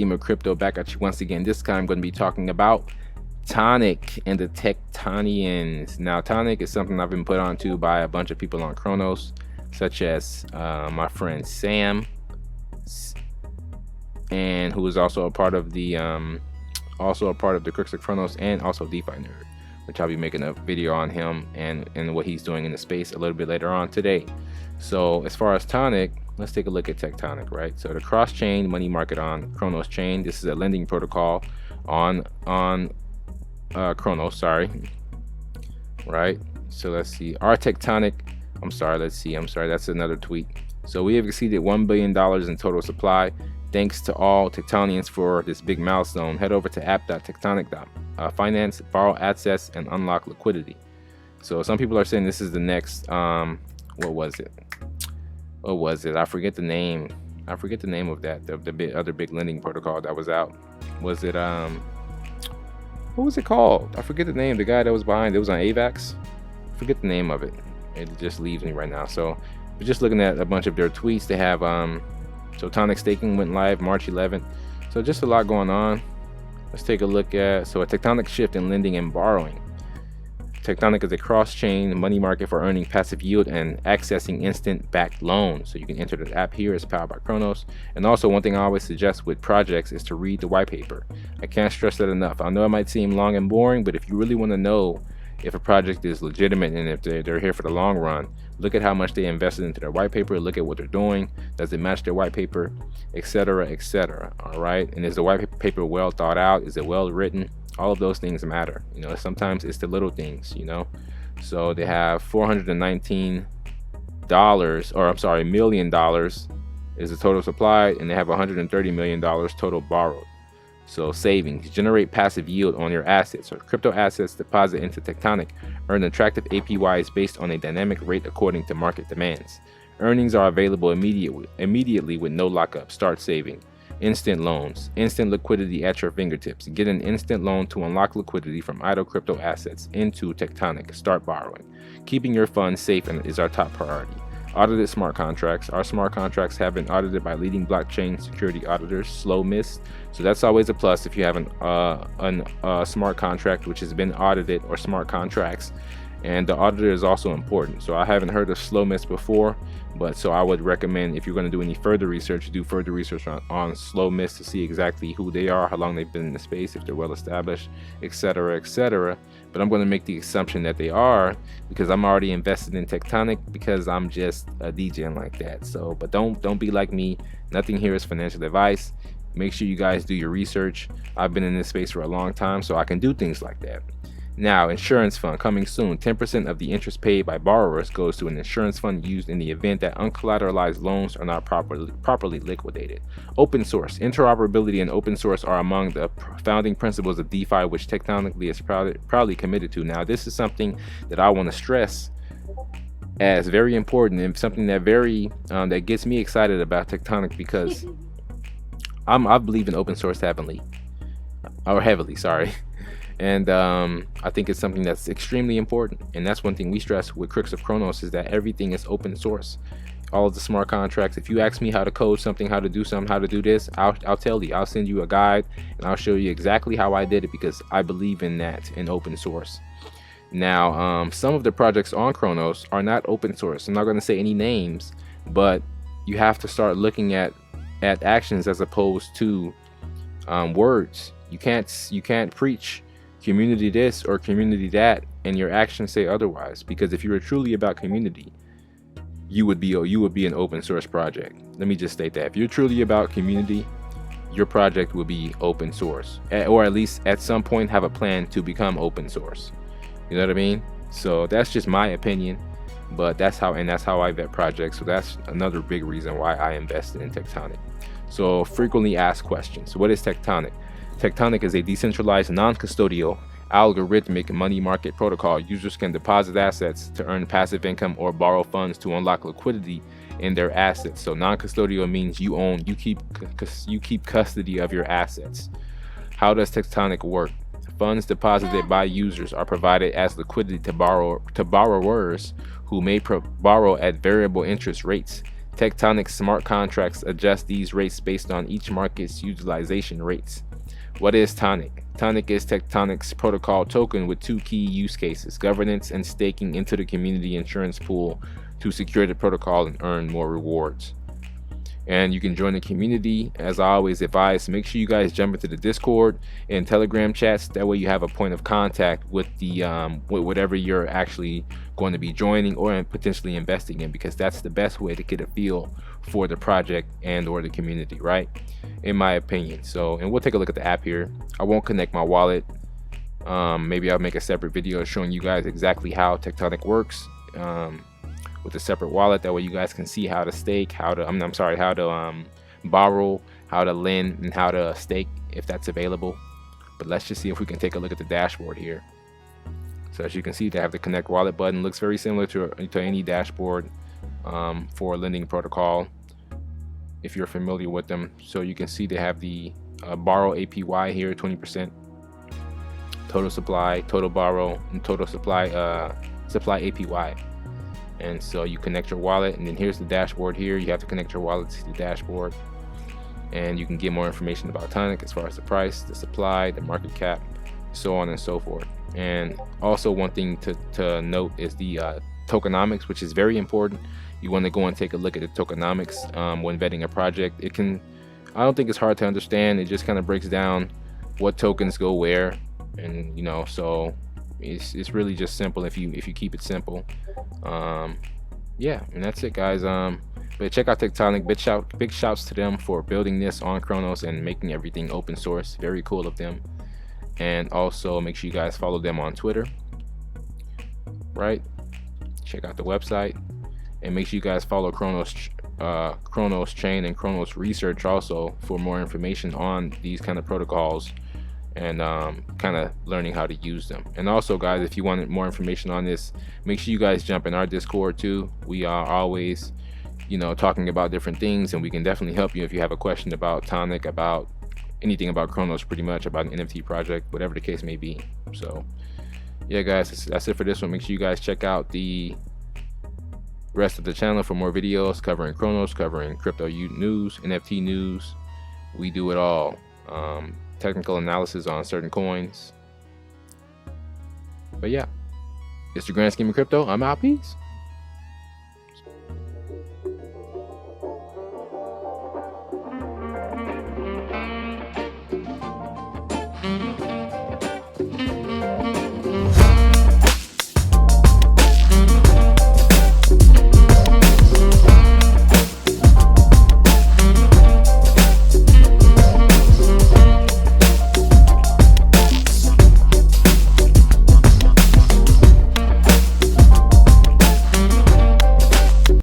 theme of crypto, back at you once again. This time I'm going to be talking about Tonic and the Tectonians. Now, Tonic is something I've been put onto by a bunch of people on Cronos, such as my friend Sam, and who is also a part of the Crux of Cronos, and also DeFi Nerd, which I'll be making a video on him and what he's doing in the space a little bit later on today. So as far as Tonic, let's take a look at Tectonic, right? So the cross-chain money market on Cronos chain. This is a lending protocol on Cronos, right? So let's see. Our Tectonic, that's another tweet. So we have exceeded $1 billion in total supply. Thanks to all Tectonians for this big milestone. Head over to app.tectonic.finance, borrow assets, and unlock liquidity. So some people are saying this is the next, what was it? I forget the name. I forget the name of that, the other big lending protocol that was out. Was it, what was it called? I forget the name. The guy that was behind it was on AVAX. I forget the name of it. It just leaves me right now. So we're just looking at a bunch of their tweets. They have, so Tonic staking went live March 11th. So just a lot going on. Let's take a look at, so a tectonic shift in lending and borrowing. Tectonic is a cross-chain money market for earning passive yield and accessing instant backed loans. So you can enter the app here. It's powered by Cronos. And also, one thing I always suggest with projects is to read the white paper. I can't stress that enough. I know it might seem long and boring, but if you really want to know if a project is legitimate and if they're here for the long run, look at how much they invested into their white paper. Look at what they're doing. Does it match their white paper, etc., etc.? All right. And is the white paper well thought out? Is it well written? All of those things matter. You know, sometimes it's the little things, you know. So they have $419 million is the total supply, and they have $130 million total borrowed. So savings, generate passive yield on your assets. So crypto assets deposit into Tectonic earn attractive APYs based on a dynamic rate according to market demands. Earnings are available immediately with no lockup. Start saving. Instant loans, instant liquidity at your fingertips. Get an instant loan to unlock liquidity from idle crypto assets into Tectonic. Start borrowing. Keeping your funds safe is our top priority. Audited smart contracts. Our smart contracts have been audited by leading blockchain security auditors, Slow Mist. So that's always a plus if you have a smart contract which has been audited, or smart contracts. And the auditor is also important. So I haven't heard of Slow Mist before, but so I would recommend, if you're going to do any further research, do further research on Slow Mist to see exactly who they are, how long they've been in the space, if they're well established, etc., etc. But I'm going to make the assumption that they are, because I'm already invested in Tectonic, because I'm just a DJ like that. So, but don't be like me. Nothing here is financial advice. Make sure you guys do your research. I've been in this space for a long time, so I can do things like that. Now, insurance fund coming soon. 10% of the interest paid by borrowers goes to an insurance fund used in the event that uncollateralized loans are not properly liquidated. Open source. Interoperability and open source are among the founding principles of DeFi, which Tectonically is proudly committed to. Now, this is something that I want to stress as very important, and something that that gets me excited about Tectonic, because I believe in open source heavily. And I think it's something that's extremely important, and that's one thing we stress with Crux of Cronos, is that everything is open source. All of the smart contracts. If you ask me how to code something, how to do this, I'll tell you. I'll send you a guide and I'll show you exactly how I did it, because I believe in that, in open source. Now, some of the projects on Cronos are not open source. I'm not going to say any names, but you have to start looking at actions as opposed to words. You can't preach community this or community that and your actions say otherwise, because if you were truly about community, you would be an open source project. Let me just state that if you're truly about community, your project will be open source, or at least at some point have a plan to become open source. You know what I mean? So that's just my opinion, but that's how I vet projects. So that's another big reason why I invested in Tectonic. So frequently asked questions. What is Tectonic? Tectonic is a decentralized, non-custodial, algorithmic money market protocol. Users can deposit assets to earn passive income or borrow funds to unlock liquidity in their assets. So non-custodial means you keep custody of your assets. How does Tectonic work? Funds deposited by users are provided as liquidity to borrowers who may borrow at variable interest rates. Tectonic smart contracts adjust these rates based on each market's utilization rates. What is Tonic? Tonic is Tectonic's protocol token with two key use cases: governance and staking into the community insurance pool to secure the protocol and earn more rewards. And you can join the community. As I always advise, make sure you guys jump into the Discord and Telegram chats. That way you have a point of contact with the with whatever you're actually going to be joining or potentially investing in, because that's the best way to get a feel for the project and or the community, right? In my opinion. So, and we'll take a look at the app here. I won't connect my wallet. Maybe I'll make a separate video showing you guys exactly how Tectonic works. With a separate wallet, that way you guys can see how to stake, how to how to borrow, how to lend, and how to stake if that's available. But let's just see if we can take a look at the dashboard here. So as you can see, they have the connect wallet button. Looks very similar to any dashboard for a lending protocol if you're familiar with them. So you can see they have the borrow APY here, 20%, total supply, total borrow, and total supply APY. And so you connect your wallet, and then here's the dashboard here. You have to connect your wallet to the dashboard, and you can get more information about Tonic as far as the price, the supply, the market cap, so on and so forth. And also one thing to note is the tokenomics, which is very important. You want to go and take a look at the tokenomics when vetting a project. I don't think it's hard to understand. It just kind of breaks down what tokens go where, and so it's really just simple if you keep it simple. Yeah, and that's it, guys. But check out Tectonic. Big shouts to them for building this on Cronos and making everything open source. Very cool of them. And also make sure you guys follow them on Twitter, right? Check out the website, and make sure you guys follow Cronos chain and Cronos research also for more information on these kind of protocols and kind of learning how to use them. And also, guys, if you want more information on this, make sure you guys jump in our Discord too. We are always talking about different things, and we can definitely help you if you have a question about Tonic, about anything about Cronos, pretty much about an NFT project, whatever the case may be. So yeah, guys, that's it for this one. Make sure you guys check out the rest of the channel for more videos covering Cronos, covering crypto news, NFT news. We do it all. Technical analysis on certain coins. But yeah, it's the grand scheme of crypto. I'm out. Peace.